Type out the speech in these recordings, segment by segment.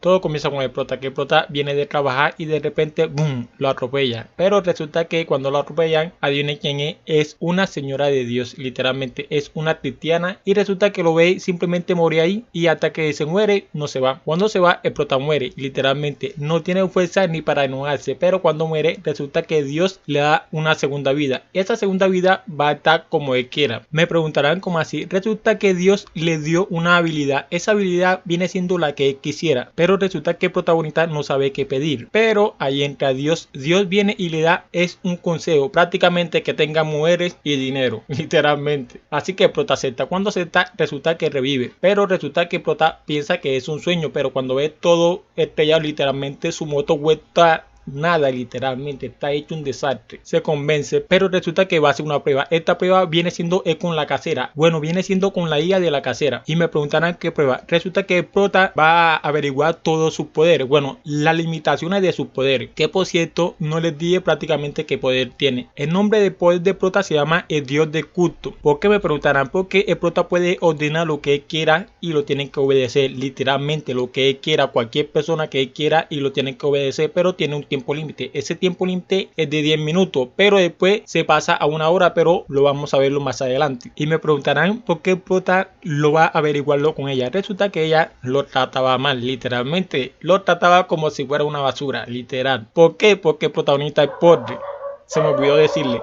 Todo comienza con el prota, que el prota viene de trabajar y de repente, boom, lo atropella. Pero resulta que cuando lo atropellan, adivinen quién es una señora de Dios, literalmente es una cristiana, y resulta que lo ve simplemente morir ahí, y hasta que se muere no se va. Cuando se va el prota muere, literalmente no tiene fuerza ni para enojarse, pero cuando muere resulta que Dios le da una segunda vida. Esa segunda vida va a estar como él quiera. Me preguntarán cómo así. Resulta que Dios le dio una habilidad, esa habilidad viene siendo la que él quisiera, pero resulta que el protagonista no sabe qué pedir. Pero ahí entra Dios. Dios viene y le da es un consejo, prácticamente que tenga mujeres y dinero, literalmente. Así que el prota acepta. Cuando acepta resulta que revive, pero resulta que el prota piensa que es un sueño, pero cuando ve todo estrellado, literalmente su moto vuelta nada, literalmente está hecho un desastre. Se convence, pero resulta que va a hacer una prueba. Esta prueba viene siendo con la casera, bueno, viene siendo con la hija de la casera, y me preguntarán qué prueba. Resulta que el prota va a averiguar todos sus poderes, bueno, las limitaciones de sus poderes, que por cierto no les dije prácticamente qué poder tiene. El nombre de poder de prota se llama el dios de culto. ¿Por qué? Me preguntarán. Porque el prota puede ordenar lo que él quiera y lo tienen que obedecer, literalmente lo que él quiera, cualquier persona que él quiera, y lo tienen que obedecer, pero tiene un tiempo límite. Ese tiempo límite es de 10 minutos, pero después se pasa a una hora, pero lo vamos a verlo más adelante. Y me preguntarán por qué el prota lo va a averiguarlo con ella. Resulta que ella lo trataba mal, literalmente lo trataba como si fuera una basura, literal. ¿Por qué? Porque el protagonista es pobre. Se me olvidó decirle.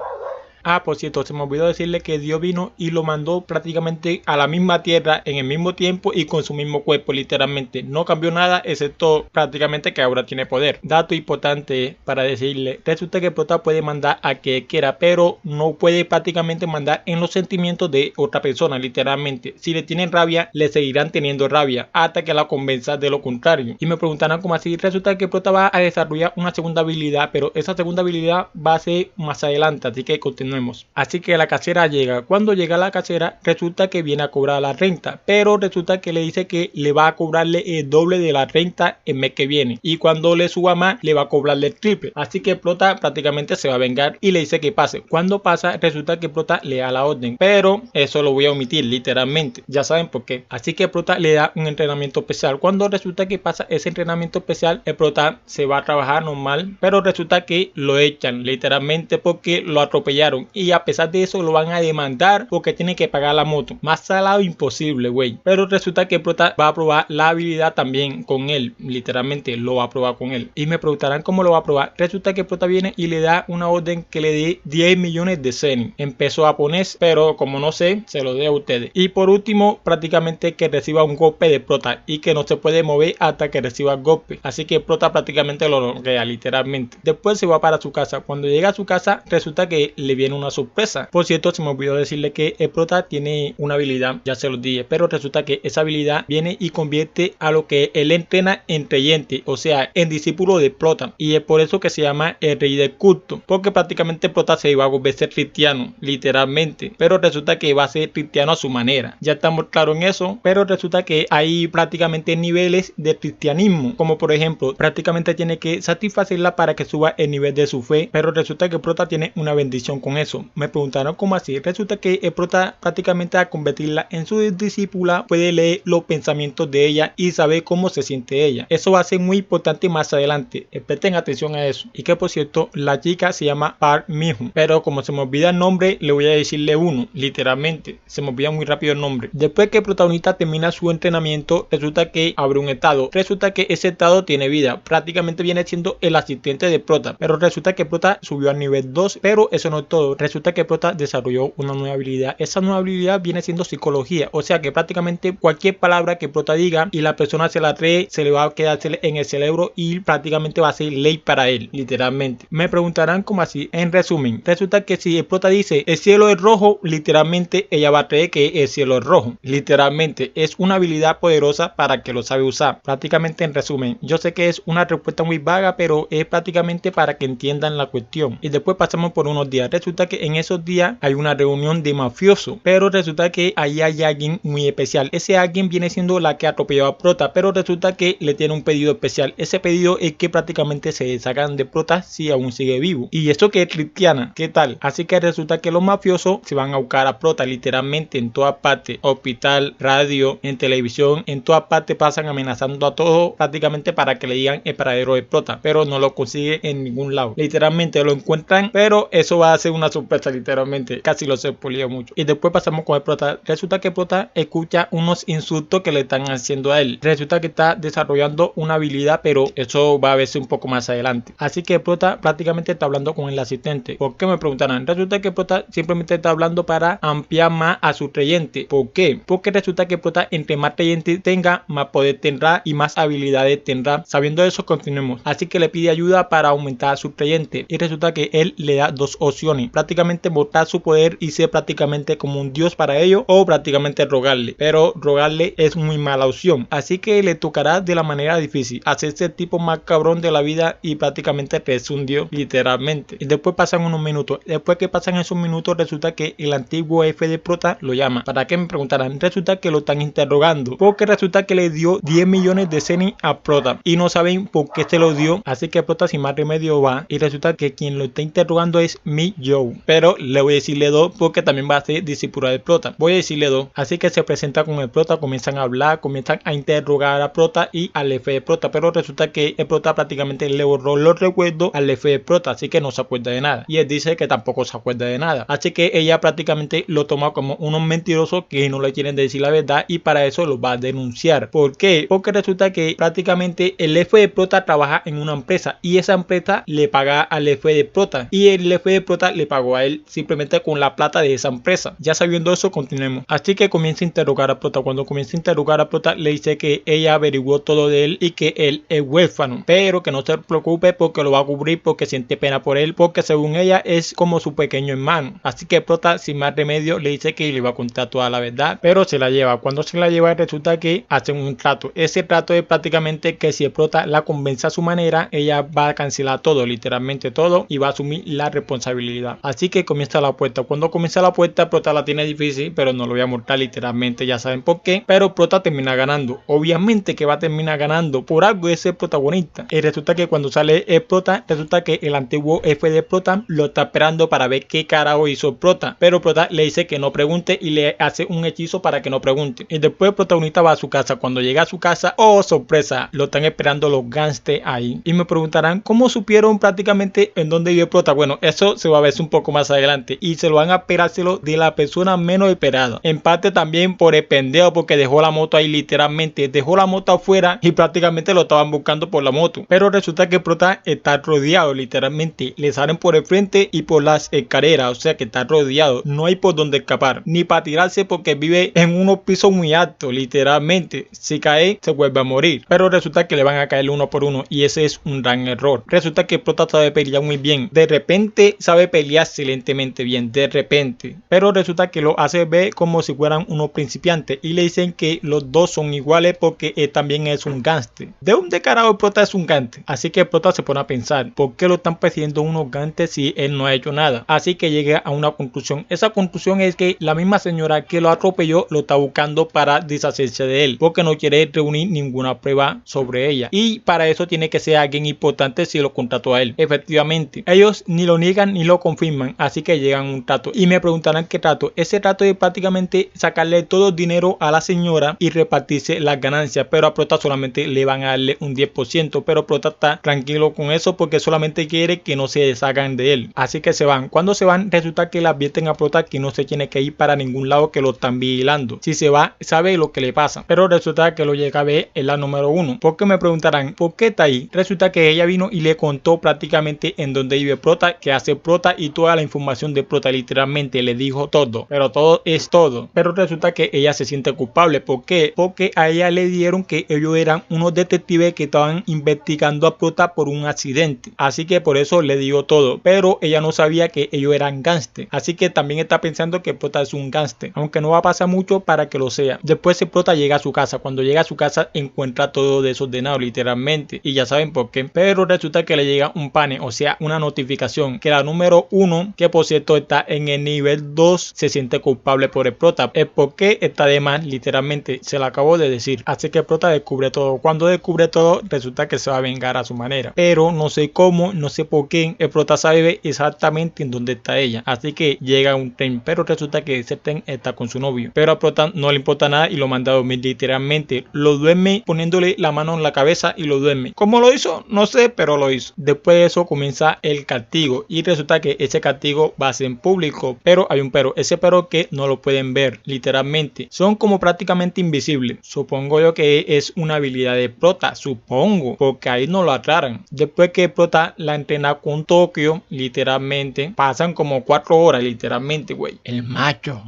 Ah, por cierto, se me olvidó decirle que Dios vino y lo mandó prácticamente a la misma tierra en el mismo tiempo y con su mismo cuerpo, literalmente. No cambió nada, excepto prácticamente que ahora tiene poder. Dato importante para decirle, resulta que el prota puede mandar a que quiera, pero no puede prácticamente mandar en los sentimientos de otra persona, literalmente. Si le tienen rabia, le seguirán teniendo rabia hasta que la convenza de lo contrario. Y me preguntarán cómo así. Resulta que el prota va a desarrollar una segunda habilidad, pero esa segunda habilidad va a ser más adelante, así que continuemos. Así que la casera llega. Cuando llega la casera resulta que viene a cobrar la renta, pero resulta que le dice que le va a cobrarle el doble de la renta el mes que viene, y cuando le suba más le va a cobrarle el triple. Así que prota prácticamente se va a vengar y le dice que pase. Cuando pasa resulta que prota le da la orden, pero eso lo voy a omitir, literalmente ya saben por qué. Así que prota le da un entrenamiento especial. Cuando resulta que pasa ese entrenamiento especial, el prota se va a trabajar normal, pero resulta que lo echan, literalmente, porque lo atropellaron, y a pesar de eso lo van a demandar porque tiene que pagar la moto. Más salado imposible, güey. Pero resulta que el prota va a probar la habilidad también con él, literalmente lo va a probar con él. Y me preguntarán cómo lo va a probar. Resulta que el prota viene y le da una orden que le dé 10 millones de zenin en peso japonés, pero como no sé, se lo dé a ustedes. Y por último, prácticamente que reciba un golpe de prota y que no se puede mover hasta que reciba el golpe. Así que el prota prácticamente lo noquea, literalmente. Después se va para su casa. Cuando llega a su casa resulta que le viene una sorpresa. Por cierto, se me olvidó decirle que el prota tiene una habilidad, ya se los dije, pero resulta que esa habilidad viene y convierte a lo que él entrena en creyente, o sea, en discípulo de prota, y es por eso que se llama el rey del culto, porque prácticamente prota se iba a volver a ser cristiano, literalmente, pero resulta que va a ser cristiano a su manera. Ya estamos claros en eso, pero resulta que hay prácticamente niveles de cristianismo, como por ejemplo, prácticamente tiene que satisfacerla para que suba el nivel de su fe, pero resulta que prota tiene una bendición con eso. Me preguntaron cómo así. Resulta que el prota prácticamente al convertirla en su discípula puede leer los pensamientos de ella y saber cómo se siente ella. Eso va a ser muy importante más adelante. Presten atención a eso. Y que por cierto, la chica se llama Park Miho, pero como se me olvida el nombre, le voy a decirle uno, literalmente. Se me olvida muy rápido el nombre. Después que el protagonista termina su entrenamiento, resulta que abre un estado. Resulta que ese estado tiene vida. Prácticamente viene siendo el asistente de prota, pero resulta que prota subió al nivel 2, pero eso no es todo. Resulta que prota desarrolló una nueva habilidad. Esa nueva habilidad viene siendo psicología, o sea que prácticamente cualquier palabra que prota diga y la persona se la cree, se le va a quedar en el cerebro y prácticamente va a ser ley para él, literalmente. Me preguntarán cómo así. En resumen, resulta que si el prota dice el cielo es rojo, literalmente ella va a creer que el cielo es rojo, literalmente. Es una habilidad poderosa para que lo sabe usar. Prácticamente en resumen, yo sé que es una respuesta muy vaga, pero es prácticamente para que entiendan la cuestión. Y después pasamos por unos días. Resulta resulta que en esos días hay una reunión de mafiosos, pero resulta que ahí hay alguien muy especial. Ese alguien viene siendo la que atropelló a Prota, pero resulta que le tiene un pedido especial. Ese pedido es que prácticamente se deshagan de Prota si aún sigue vivo. Y esto que es cristiana, ¿qué tal? Así que resulta que los mafiosos se van a buscar a Prota literalmente en toda parte, hospital, radio, en televisión, en toda parte pasan amenazando a todos prácticamente para que le digan el paradero de Prota, pero no lo consigue en ningún lado. Literalmente lo encuentran, pero eso va a ser una sorpresa literalmente, casi lo spoileo mucho. Y después pasamos con el Prota. Resulta que Prota escucha unos insultos que le están haciendo a él. Resulta que está desarrollando una habilidad, pero eso va a verse un poco más adelante. Así que Prota prácticamente está hablando con el asistente. ¿Por qué? Me preguntarán. Resulta que Prota simplemente está hablando para ampliar más a su creyente. ¿Por qué? Porque resulta que Prota entre más creyente tenga, más poder tendrá y más habilidades tendrá. Sabiendo eso, continuemos. Así que le pide ayuda para aumentar a su creyente. Y resulta que él le da dos opciones. Prácticamente botar su poder y ser prácticamente como un dios para ello, o prácticamente rogarle. Pero rogarle es muy mala opción. Así que le tocará de la manera difícil. Hacerse el tipo más cabrón de la vida y prácticamente es un dios literalmente. Y después pasan unos minutos. Después que pasan esos minutos, resulta que el antiguo jefe de Prota lo llama. ¿Para qué? Me preguntarán. Resulta que lo están interrogando. Porque resulta que le dio 10 millones de Zenny a Prota. Y no saben por qué se lo dio. Así que Prota sin más remedio va. Y resulta que quien lo está interrogando es Joe. Pero le voy a decirle dos porque también va a ser discípulo de Prota. Voy a decirle dos. Así que se presenta con el Prota. Comienzan a hablar. Comienzan a interrogar a Prota y al jefe de Prota. Pero resulta que el Prota prácticamente le borró los recuerdos al jefe de Prota. Así que no se acuerda de nada. Y él dice que tampoco se acuerda de nada. Así que ella prácticamente lo toma como unos mentirosos que no le quieren decir la verdad. Y para eso los va a denunciar. ¿Por qué? Porque resulta que prácticamente el jefe de Prota trabaja en una empresa. Y esa empresa le paga al jefe de Prota. Y el jefe de Prota le pagó a él simplemente con la plata de esa empresa. Ya sabiendo eso, continuemos. Así que comienza a interrogar a Prota. Cuando comienza a interrogar a Prota, le dice que ella averiguó todo de él y que él es huérfano, pero que no se preocupe porque lo va a cubrir, porque siente pena por él, porque según ella es como su pequeño hermano. Así que Prota sin más remedio le dice que le va a contar toda la verdad, pero se la lleva. Cuando se la lleva, resulta que hacen un trato. Ese trato es prácticamente que si el Prota la convence a su manera, ella va a cancelar todo, literalmente todo, y va a asumir la responsabilidad. Así que comienza la apuesta. Cuando comienza la apuesta, Prota la tiene difícil, pero no lo voy a mostrar literalmente, ya saben por qué. Pero Prota termina ganando. Obviamente que va a terminar ganando, por algo es el protagonista. Y resulta que cuando sale el Prota, resulta que el antiguo jefe de Prota lo está esperando para ver qué carajo hizo Prota. Pero Prota le dice que no pregunte y le hace un hechizo para que no pregunte. Y después el protagonista va a su casa. Cuando llega a su casa, ¡oh sorpresa! Lo están esperando los gangsters ahí. Y me preguntarán, ¿cómo supieron prácticamente en dónde vive Prota? Bueno, eso se va a ver un poco más adelante. Y se lo van a esperárselo de la persona menos esperada. En parte también por el pendejo, porque dejó la moto ahí literalmente. Dejó la moto afuera y prácticamente lo estaban buscando por la moto. Pero resulta que Prota está rodeado literalmente. Le salen por el frente y por las escaleras. O sea que está rodeado. No hay por dónde escapar. Ni para tirarse porque vive en unos pisos muy altos. Literalmente. Si cae, se vuelve a morir. Pero resulta que le van a caer uno por uno. Y ese es un gran error. Resulta que Prota sabe pelear muy bien. De repente sabe pelear excelentemente bien. De repente. Pero resulta que lo hace ver como si fueran unos principiantes. Y le dicen que los dos son iguales porque él también es un gángster. ¿De dónde carajo Prota es un gángster? Así que Prota se pone a pensar, ¿por qué lo están persiguiendo unos gángsters si él no ha hecho nada? Así que llega a una conclusión. Esa conclusión es que la misma señora que lo atropelló lo está buscando para deshacerse de él, porque no quiere reunir ninguna prueba sobre ella. Y para eso tiene que ser alguien importante si lo contrató a él. Efectivamente, ellos ni lo niegan ni lo confirman, así que llegan a un trato. Y me preguntarán qué trato. Ese trato es prácticamente sacarle todo el dinero a la señora y repartirse las ganancias, pero a Prota solamente le van a darle un 10%, pero Prota está tranquilo con eso porque solamente quiere que no se deshagan de él. Así que se van. Cuando se van, resulta que le advierten a Prota que no se tiene que ir para ningún lado, que lo están vigilando. Si se va, sabe lo que le pasa, pero resulta que lo llega a ver en la número 1. ¿Por qué? Me preguntarán, ¿por qué está ahí? Resulta que ella vino y le contó prácticamente en dónde vive Prota, qué hace Prota y toda la información de Prota. Literalmente le dijo todo, pero todo es todo. Pero resulta que ella se siente culpable. ¿Por qué? Porque a ella le dieron que ellos eran unos detectives que estaban investigando a Prota por un accidente. Así que por eso le digo todo. Pero ella no sabía que ellos eran gángster. Así que también está pensando que Prota es un gángster. Aunque no va a pasar mucho para que lo sea. Después el Prota llega a su casa. Cuando llega a su casa encuentra todo desordenado literalmente. Y ya saben por qué. Pero resulta que le llega un pane, o sea una notificación, que la número 1 1, que por cierto está en el nivel 2, se siente culpable por el prota. El por qué está de más, literalmente se lo acabo de decir. Así que el prota descubre todo. Cuando descubre todo, resulta que se va a vengar a su manera. Pero no sé cómo, no sé por qué, el prota sabe exactamente en dónde está ella. Así que llega a un tren, pero resulta que ese tren está con su novio. Pero a prota no le importa nada y lo manda a dormir. Literalmente lo duerme poniéndole la mano en la cabeza y lo duerme. ¿Cómo lo hizo? No sé, pero lo hizo. Después de eso comienza el castigo y resulta que ese castigo va a ser en público, pero hay un pero. Ese pero que no lo pueden ver, literalmente. Son como prácticamente invisibles. Supongo yo que es una habilidad de prota, supongo, porque ahí no lo aclaran. Después que prota la entrena con Tokio, literalmente pasan como 4 horas, literalmente, güey. El macho.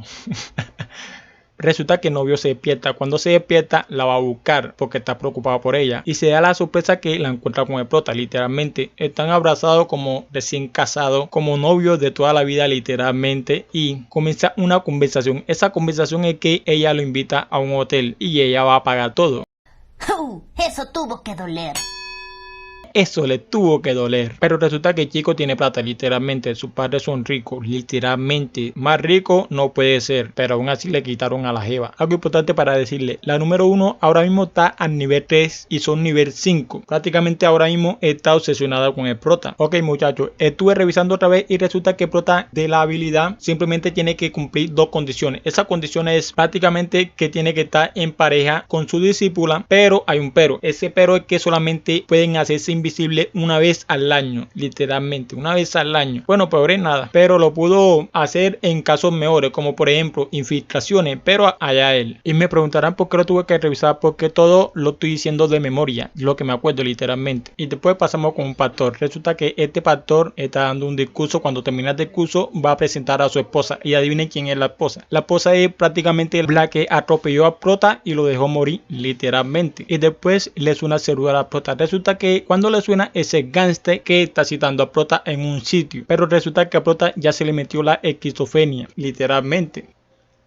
Resulta que el novio se despierta. Cuando se despierta, la va a buscar porque está preocupado por ella. Y se da la sorpresa que la encuentra con el prota. Literalmente están abrazados como recién casados, como novios de toda la vida, literalmente. Y comienza una conversación. Esa conversación es que ella lo invita a un hotel y ella va a pagar todo. Eso tuvo que doler. Eso le tuvo que doler. Pero resulta que el chico tiene plata, literalmente. Sus padres son ricos, literalmente. Más rico no puede ser. Pero aún así le quitaron a la jeva. Algo importante para decirle. La número 1 ahora mismo está al nivel 3 y son nivel 5. Prácticamente ahora mismo está obsesionada con el prota. Ok, muchachos. Estuve revisando otra vez y resulta que el prota de la habilidad simplemente tiene que cumplir 2 condiciones. Esa condición es prácticamente que tiene que estar en pareja con su discípula. Pero hay un pero. Ese pero es que solamente pueden hacerse invisible una vez al año, literalmente una vez al año. Bueno, peor nada, pero lo pudo hacer en casos mejores, como por ejemplo infiltraciones, pero allá él. Y me preguntarán por qué lo tuve que revisar, porque todo lo estoy diciendo de memoria, lo que me acuerdo literalmente. Y después pasamos con un pastor. Resulta que este pastor está dando un discurso. Cuando termina el discurso va a presentar a su esposa y adivinen quién es la esposa. La esposa es prácticamente la que atropelló a prota y lo dejó morir, literalmente. Y después le suena el celular a prota. Resulta que cuando le suena ese gangster que está citando a prota en un sitio, pero resulta que a prota ya se le metió la esquizofrenia, literalmente.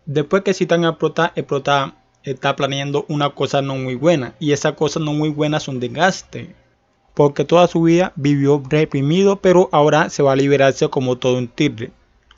Después que citan a prota, el prota está planeando una cosa no muy buena, y esas cosas no muy buenas son de gangster, porque toda su vida vivió reprimido, pero ahora se va a liberarse como todo un tigre.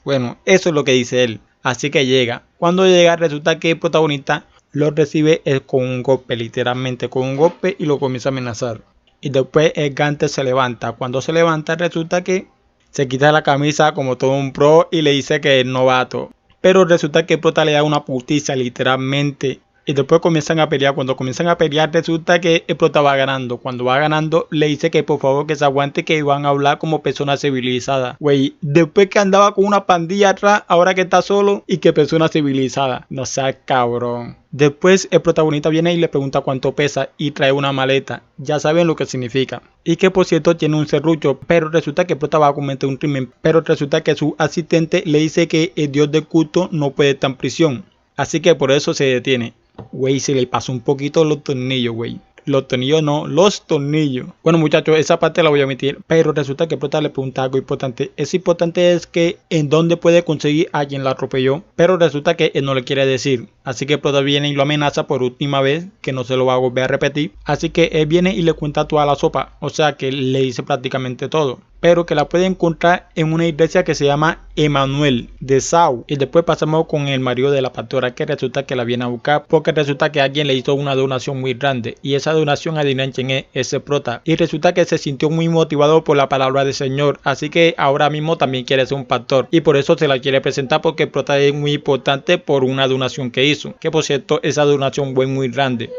Bueno, eso es lo que dice él. Así que llega. Cuando llega, resulta que el protagonista lo recibe con un golpe, literalmente con un golpe, y lo comienza a amenazar. Y después el gante se levanta. Cuando se levanta resulta que se quita la camisa como todo un pro y le dice que es novato. Pero resulta que el prota le da una putiza literalmente. Y después comienzan a pelear. Cuando comienzan a pelear resulta que el prota va ganando. Cuando va ganando le dice que por favor que se aguante, que van a hablar como persona civilizada. Güey, después que andaba con una pandilla atrás, ahora que está solo y que persona civilizada. No sea cabrón. Después el protagonista viene y le pregunta cuánto pesa y trae una maleta. Ya saben lo que significa. Y que por cierto tiene un serrucho. Pero resulta que el prota va a cometer un crimen. Pero resulta que su asistente le dice que el dios del culto no puede estar en prisión. Así que por eso se detiene. Güey, se le pasó un poquito los tornillos, güey. Los tornillos no, los tornillos. Bueno, muchachos, esa parte la voy a omitir. Pero resulta que el prota le pregunta algo importante. Eso importante es que en dónde puede conseguir a quien la atropelló. Pero resulta que él no le quiere decir. Así que el prota viene y lo amenaza por última vez, que no se lo va a volver a repetir. Así que él viene y le cuenta toda la sopa. O sea que le dice prácticamente todo. Pero que la puede encontrar en una iglesia que se llama Emanuel de Sau. Y después pasamos con el marido de la pastora, que resulta que la viene a buscar porque resulta que alguien le hizo una donación muy grande. Y esa donación, adivinan quién es, ese prota. Y resulta que se sintió muy motivado por la palabra del Señor. Así que ahora mismo también quiere ser un pastor. Y por eso se la quiere presentar, porque el prota es muy importante por una donación que hizo. Que por cierto, esa donación fue muy grande.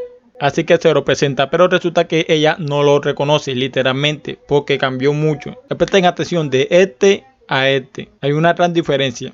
Así que se lo presenta, pero resulta que ella no lo reconoce literalmente porque cambió mucho. Presten atención de este a este. Hay una gran diferencia.